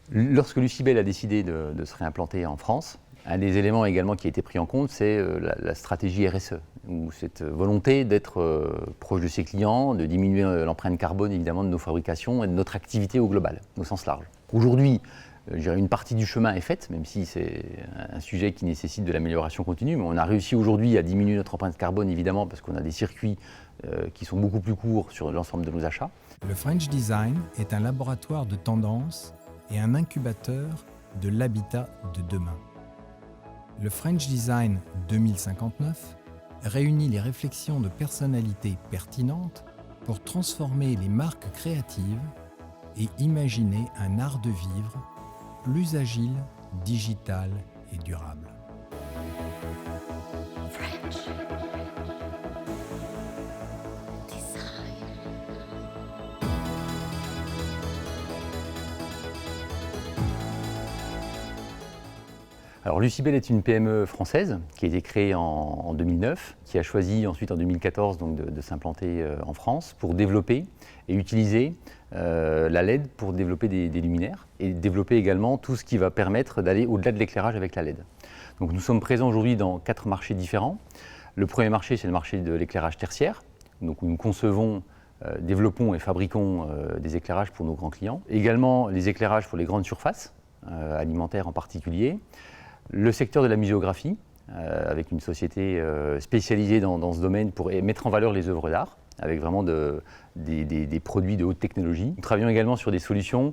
Lorsque Lucibel a décidé de se réimplanter en France, un des éléments également qui a été pris en compte, c'est la stratégie RSE, ou cette volonté d'être proche de ses clients, de diminuer l'empreinte carbone évidemment de nos fabrications et de notre activité au global, au sens large. Aujourd'hui, une partie du chemin est faite, même si c'est un sujet qui nécessite de l'amélioration continue, mais on a réussi aujourd'hui à diminuer notre empreinte carbone évidemment parce qu'on a des circuits qui sont beaucoup plus courts sur l'ensemble de nos achats. Le French Design est un laboratoire de tendance et un incubateur de l'habitat de demain. Le French Design 2059 réunit les réflexions de personnalités pertinentes pour transformer les marques créatives et imaginer un art de vivre plus agile, digital et durable. French Design. Alors Lucibel est une PME française qui a été créée en 2009, qui a choisi ensuite en 2014 donc de s'implanter en France pour développer et utiliser la LED pour développer des luminaires et développer également tout ce qui va permettre d'aller au-delà de l'éclairage avec la LED. Donc nous sommes présents aujourd'hui dans 4 marchés différents. Le premier marché, c'est le marché de l'éclairage tertiaire, donc où nous concevons, développons et fabriquons des éclairages pour nos grands clients. Également les éclairages pour les grandes surfaces, alimentaires en particulier. Le secteur de la muséographie, avec une société spécialisée dans ce domaine pour mettre en valeur les œuvres d'art, avec vraiment des produits de haute technologie. Nous travaillons également sur des solutions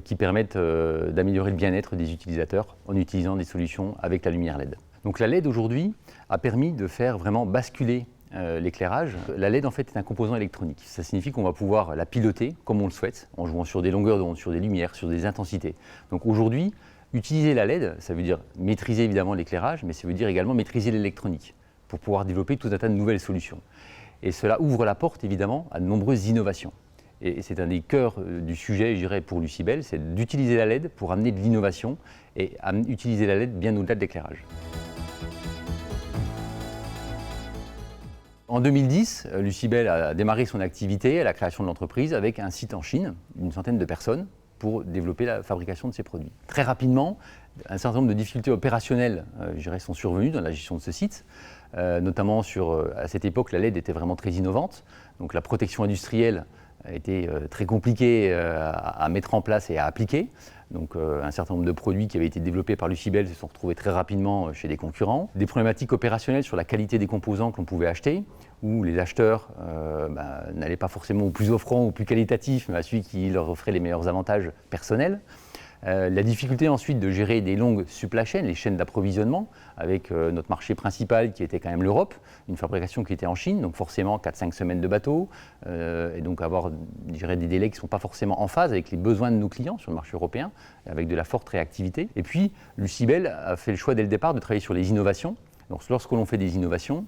qui permettent d'améliorer le bien-être des utilisateurs en utilisant des solutions avec la lumière LED. Donc la LED aujourd'hui a permis de faire vraiment basculer l'éclairage. La LED en fait est un composant électronique. Ça signifie qu'on va pouvoir la piloter comme on le souhaite, en jouant sur des longueurs d'onde, sur des lumières, sur des intensités. Donc aujourd'hui, utiliser la LED, ça veut dire maîtriser évidemment l'éclairage, mais ça veut dire également maîtriser l'électronique pour pouvoir développer tout un tas de nouvelles solutions. Et cela ouvre la porte évidemment à de nombreuses innovations. Et c'est un des cœurs du sujet, je dirais, pour Lucibel, c'est d'utiliser la LED pour amener de l'innovation et utiliser la LED bien au-delà de l'éclairage. En 2010, Lucibel a démarré son activité à la création de l'entreprise avec un site en Chine d'une centaine de personnes pour développer la fabrication de ces produits. Très rapidement, un certain nombre de difficultés opérationnelles je dirais, sont survenues dans la gestion de ce site, notamment à cette époque, la LED était vraiment très innovante, donc la protection industrielle a été très compliquée à mettre en place et à appliquer. Donc un certain nombre de produits qui avaient été développés par Lucibel se sont retrouvés très rapidement chez des concurrents. Des problématiques opérationnelles sur la qualité des composants que l'on pouvait acheter, où les acheteurs n'allaient pas forcément au plus offrant, au plus qualitatif, mais à celui qui leur offrait les meilleurs avantages personnels. La difficulté ensuite de gérer des longues supply chains, les chaînes d'approvisionnement, avec notre marché principal qui était quand même l'Europe, une fabrication qui était en Chine, donc forcément 4-5 semaines de bateau, et donc avoir je dirais, des délais qui ne sont pas forcément en phase avec les besoins de nos clients sur le marché européen, avec de la forte réactivité. Et puis Lucibel a fait le choix dès le départ de travailler sur les innovations. Donc lorsque l'on fait des innovations,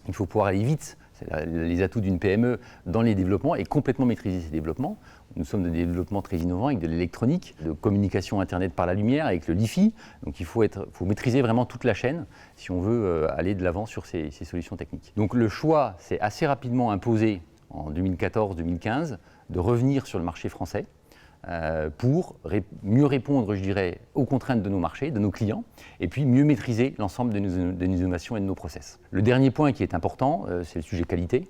il faut pouvoir aller vite. C'est les atouts d'une PME dans les développements et complètement maîtriser ces développements. Nous sommes de développements très innovants avec de l'électronique, de communication Internet par la lumière, avec le Li-Fi. Donc il faut maîtriser vraiment toute la chaîne si on veut aller de l'avant sur ces solutions techniques. Donc le choix s'est assez rapidement imposé en 2014-2015 de revenir sur le marché français pour mieux répondre, je dirais, aux contraintes de nos marchés, de nos clients, et puis mieux maîtriser l'ensemble de nos innovations et de nos process. Le dernier point qui est important, c'est le sujet qualité.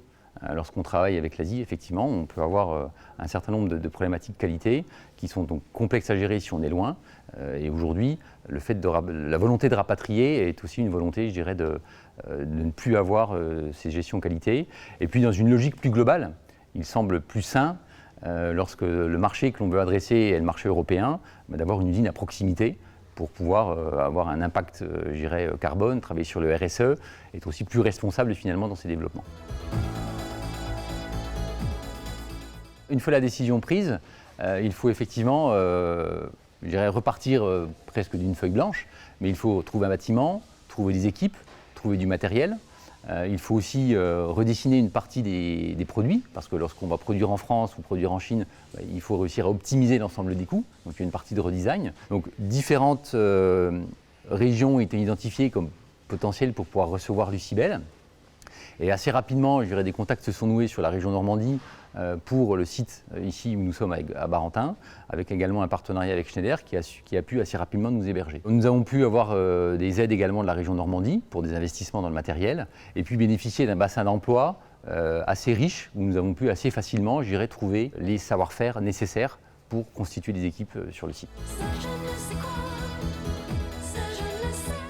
Lorsqu'on travaille avec l'Asie, effectivement, on peut avoir un certain nombre de problématiques qualité qui sont donc complexes à gérer si on est loin. Et aujourd'hui, la volonté de rapatrier est aussi une volonté, je dirais, de ne plus avoir ces gestions qualité. Et puis, dans une logique plus globale, il semble plus sain lorsque le marché que l'on veut adresser est le marché européen, d'avoir une usine à proximité pour pouvoir avoir un impact je dirais, carbone, travailler sur le RSE, et être aussi plus responsable finalement dans ces développements. Une fois la décision prise, il faut effectivement je dirais, repartir presque d'une feuille blanche, mais il faut trouver un bâtiment, trouver des équipes, trouver du matériel. Il faut aussi redessiner une partie des produits, parce que lorsqu'on va produire en France ou produire en Chine, il faut réussir à optimiser l'ensemble des coûts. Donc il y a une partie de redesign. Donc différentes régions ont été identifiées comme potentielles pour pouvoir recevoir Lucibel. Et assez rapidement, je dirais, des contacts se sont noués sur la région Normandie, pour le site ici où nous sommes à Barentin, avec également un partenariat avec Schneider qui a pu assez rapidement nous héberger. Nous avons pu avoir des aides également de la région Normandie pour des investissements dans le matériel et puis bénéficier d'un bassin d'emploi assez riche où nous avons pu assez facilement, je dirais, trouver les savoir-faire nécessaires pour constituer des équipes sur le site.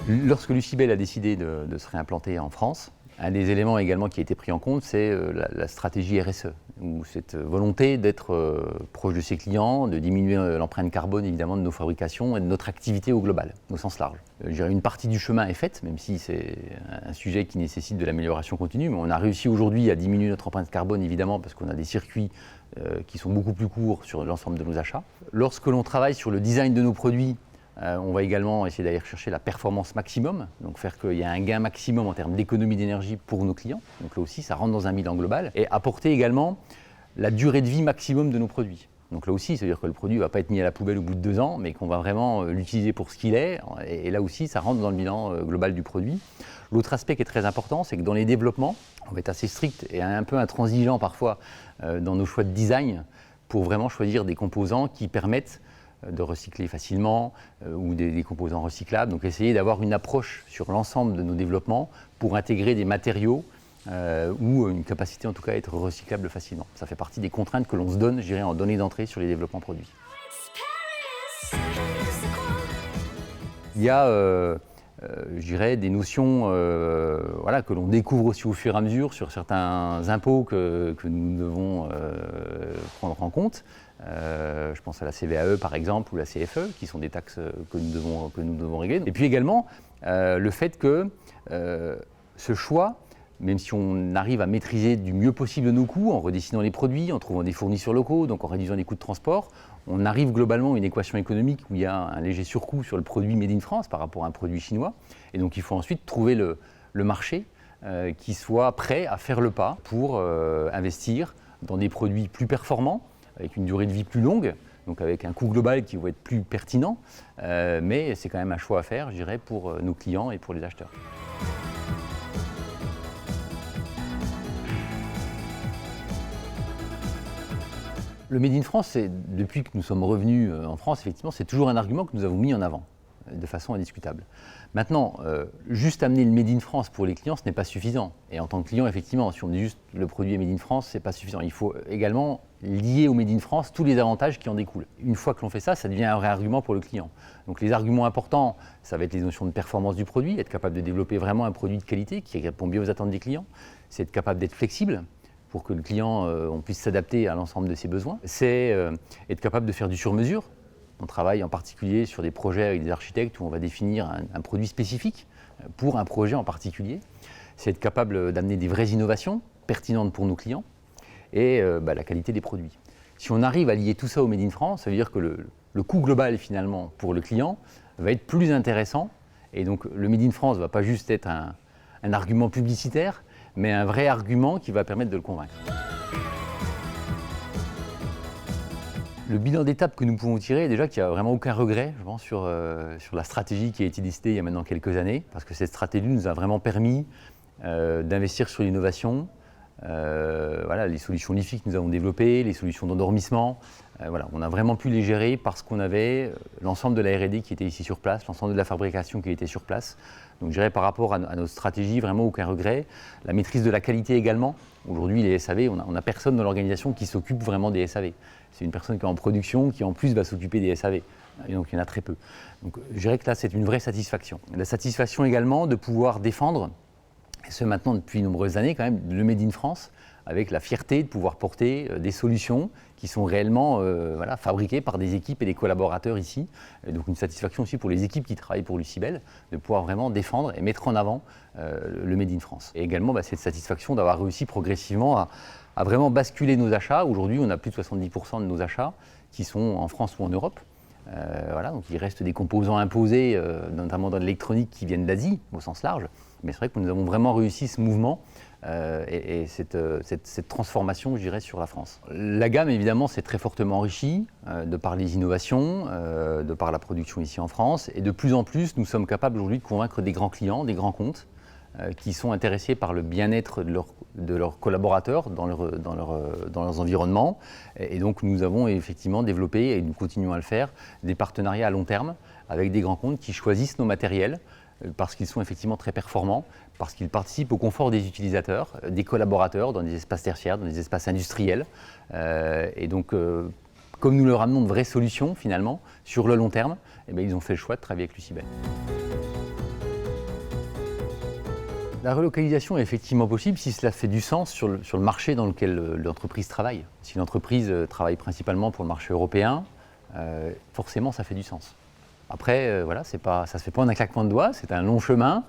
Lorsque Lucibel a décidé de se réimplanter en France, un des éléments également qui a été pris en compte, c'est la stratégie RSE, ou cette volonté d'être proche de ses clients, de diminuer l'empreinte carbone évidemment de nos fabrications et de notre activité au global, au sens large. Je dirais une partie du chemin est faite, même si c'est un sujet qui nécessite de l'amélioration continue, mais on a réussi aujourd'hui à diminuer notre empreinte carbone évidemment parce qu'on a des circuits qui sont beaucoup plus courts sur l'ensemble de nos achats. Lorsque l'on travaille sur le design de nos produits, on va également essayer d'aller chercher la performance maximum, donc faire qu'il y ait un gain maximum en termes d'économie d'énergie pour nos clients. Donc là aussi, ça rentre dans un bilan global. Et apporter également la durée de vie maximum de nos produits. Donc là aussi, c'est-à-dire que le produit ne va pas être mis à la poubelle au bout de 2 ans, mais qu'on va vraiment l'utiliser pour ce qu'il est. Et là aussi, ça rentre dans le bilan global du produit. L'autre aspect qui est très important, c'est que dans les développements, on va être assez strict et un peu intransigeant parfois dans nos choix de design pour vraiment choisir des composants qui permettent de recycler facilement ou des composants recyclables. Donc essayer d'avoir une approche sur l'ensemble de nos développements pour intégrer des matériaux ou une capacité en tout cas à être recyclable facilement. Ça fait partie des contraintes que l'on se donne, je dirais, en données d'entrée sur les développements produits. Il y a je dirais, des notions voilà, que l'on découvre aussi au fur et à mesure sur certains impôts que nous devons prendre en compte. Je pense à la CVAE par exemple ou la CFE, qui sont des taxes que nous devons régler. Et puis également le fait que ce choix, même si on arrive à maîtriser du mieux possible nos coûts, en redessinant les produits, en trouvant des fournisseurs locaux, donc en réduisant les coûts de transport, on arrive globalement à une équation économique où il y a un léger surcoût sur le produit made in France par rapport à un produit chinois. Et donc il faut ensuite trouver le marché qui soit prêt à faire le pas pour investir dans des produits plus performants, avec une durée de vie plus longue, donc avec un coût global qui va être plus pertinent. Mais c'est quand même un choix à faire, je dirais, pour nos clients et pour les acheteurs. Le Made in France, depuis que nous sommes revenus en France, effectivement, c'est toujours un argument que nous avons mis en avant, de façon indiscutable. Maintenant, juste amener le Made in France pour les clients, ce n'est pas suffisant. Et en tant que client, effectivement, si on dit juste le produit est Made in France, ce n'est pas suffisant. Il faut également lier au Made in France tous les avantages qui en découlent. Une fois que l'on fait ça, ça devient un vrai argument pour le client. Donc les arguments importants, ça va être les notions de performance du produit, être capable de développer vraiment un produit de qualité qui répond bien aux attentes des clients. C'est être capable d'être flexible, pour que le client on puisse s'adapter à l'ensemble de ses besoins. C'est être capable de faire du sur-mesure. On travaille en particulier sur des projets avec des architectes où on va définir un produit spécifique pour un projet en particulier. C'est être capable d'amener des vraies innovations pertinentes pour nos clients et la qualité des produits. Si on arrive à lier tout ça au Made in France, ça veut dire que le coût global finalement pour le client va être plus intéressant et donc le Made in France ne va pas juste être un argument publicitaire, mais un vrai argument qui va permettre de le convaincre. Le bilan d'étape que nous pouvons tirer est déjà qu'il n'y a vraiment aucun regret, je pense, sur la stratégie qui a été décidée il y a maintenant quelques années, parce que cette stratégie nous a vraiment permis d'investir sur l'innovation, voilà, les solutions LiFi que nous avons développées, les solutions d'endormissement, voilà, on a vraiment pu les gérer parce qu'on avait l'ensemble de la R&D qui était ici sur place, l'ensemble de la fabrication qui était sur place. Donc je dirais par rapport à notre stratégie, vraiment aucun regret. La maîtrise de la qualité également. Aujourd'hui, les SAV, on n'a personne dans l'organisation qui s'occupe vraiment des SAV. C'est une personne qui est en production qui en plus va s'occuper des SAV. Et donc il y en a très peu. Donc je dirais que là, c'est une vraie satisfaction. La satisfaction également de pouvoir défendre, et ce maintenant depuis de nombreuses années quand même, le Made in France, avec la fierté de pouvoir porter des solutions qui sont réellement voilà, fabriquées par des équipes et des collaborateurs ici. Et donc une satisfaction aussi pour les équipes qui travaillent pour Lucibel, de pouvoir vraiment défendre et mettre en avant le Made in France. Et également cette satisfaction d'avoir réussi progressivement à vraiment basculer nos achats. Aujourd'hui, on a plus de 70% de nos achats qui sont en France ou en Europe. Voilà, donc il reste des composants imposés, notamment dans l'électronique, qui viennent d'Asie, au sens large. Mais c'est vrai que nous avons vraiment réussi ce mouvement et cette transformation, je dirais, sur la France. La gamme, évidemment, s'est très fortement enrichie de par les innovations, de par la production ici en France. Et de plus en plus, nous sommes capables aujourd'hui de convaincre des grands clients, des grands comptes, qui sont intéressés par le bien-être de leurs collaborateurs dans leurs environnements. Et donc nous avons effectivement développé, et nous continuons à le faire, des partenariats à long terme avec des grands comptes qui choisissent nos matériels parce qu'ils sont effectivement très performants, parce qu'ils participent au confort des utilisateurs, des collaborateurs dans des espaces tertiaires, dans des espaces industriels. Et donc, comme nous leur amenons de vraies solutions finalement sur le long terme, eh bien, ils ont fait le choix de travailler avec Lucibel. La relocalisation est effectivement possible si cela fait du sens sur le marché dans lequel l'entreprise travaille. Si l'entreprise travaille principalement pour le marché européen, forcément ça fait du sens. Après, voilà, ça ne se fait pas en un claquement de doigts, c'est un long chemin,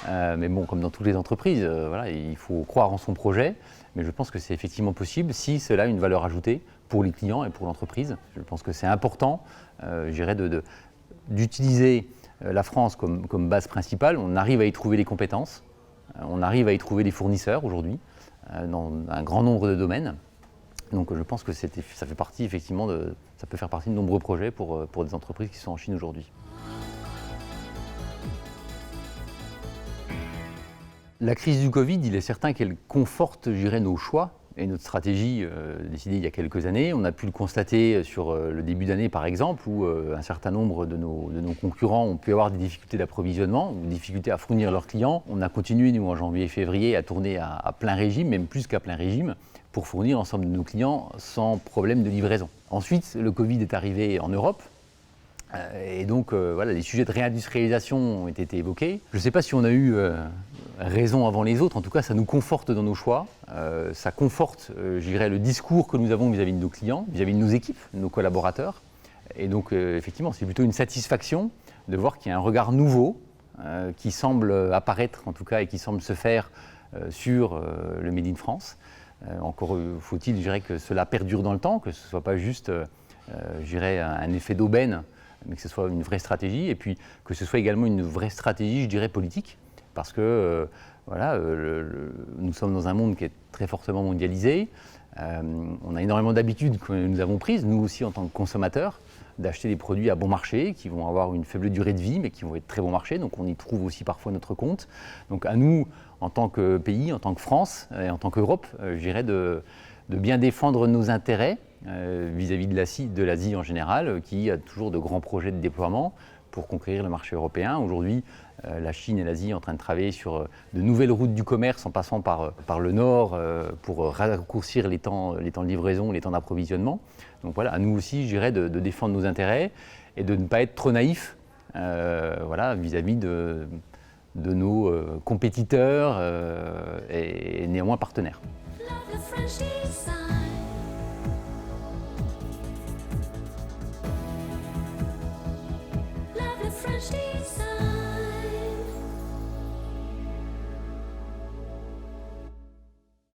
mais bon, comme dans toutes les entreprises, voilà, il faut croire en son projet, mais je pense que c'est effectivement possible si cela a une valeur ajoutée pour les clients et pour l'entreprise. Je pense que c'est important, je dirais, d'utiliser la France comme base principale. On arrive à y trouver les compétences. On arrive à y trouver des fournisseurs aujourd'hui dans un grand nombre de domaines. Donc je pense que ça fait partie effectivement ça peut faire partie de nombreux projets pour des entreprises qui sont en Chine aujourd'hui. La crise du Covid, il est certain qu'elle conforte, je dirais, nos choix et notre stratégie décidée il y a quelques années. On a pu le constater sur le début d'année par exemple, où un certain nombre de nos concurrents ont pu avoir des difficultés d'approvisionnement, ou des difficultés à fournir leurs clients. On a continué, nous, en janvier et février, à tourner à plein régime, même plus qu'à plein régime, pour fournir l'ensemble de nos clients sans problème de livraison. Ensuite, le Covid est arrivé en Europe. Et donc, voilà, les sujets de réindustrialisation ont été évoqués. Je ne sais pas si on a eu raison avant les autres, en tout cas, ça nous conforte dans nos choix. Ça conforte, je dirais, le discours que nous avons vis-à-vis de nos clients, vis-à-vis de nos équipes, de nos collaborateurs. Et donc, effectivement, c'est plutôt une satisfaction de voir qu'il y a un regard nouveau qui semble apparaître, en tout cas, et qui semble se faire sur le Made in France. Encore faut-il, je dirais, que cela perdure dans le temps, que ce ne soit pas juste, je dirais, un effet d'aubaine, mais que ce soit une vraie stratégie, et puis que ce soit également une vraie stratégie, je dirais, politique, parce que voilà, nous sommes dans un monde qui est très fortement mondialisé, on a énormément d'habitudes que nous avons prises, nous aussi en tant que consommateurs, d'acheter des produits à bon marché, qui vont avoir une faible durée de vie, mais qui vont être très bon marché, donc on y trouve aussi parfois notre compte. Donc à nous, en tant que pays, en tant que France et en tant qu'Europe, je dirais de bien défendre nos intérêts vis-à-vis de l'Asie en général, qui a toujours de grands projets de déploiement pour conquérir le marché européen. Aujourd'hui, la Chine et l'Asie sont en train de travailler sur de nouvelles routes du commerce en passant par le nord pour raccourcir les temps de livraison, les temps d'approvisionnement. Donc voilà, à nous aussi, je dirais, de défendre nos intérêts et de ne pas être trop naïfs voilà, vis-à-vis de nos compétiteurs et néanmoins partenaires.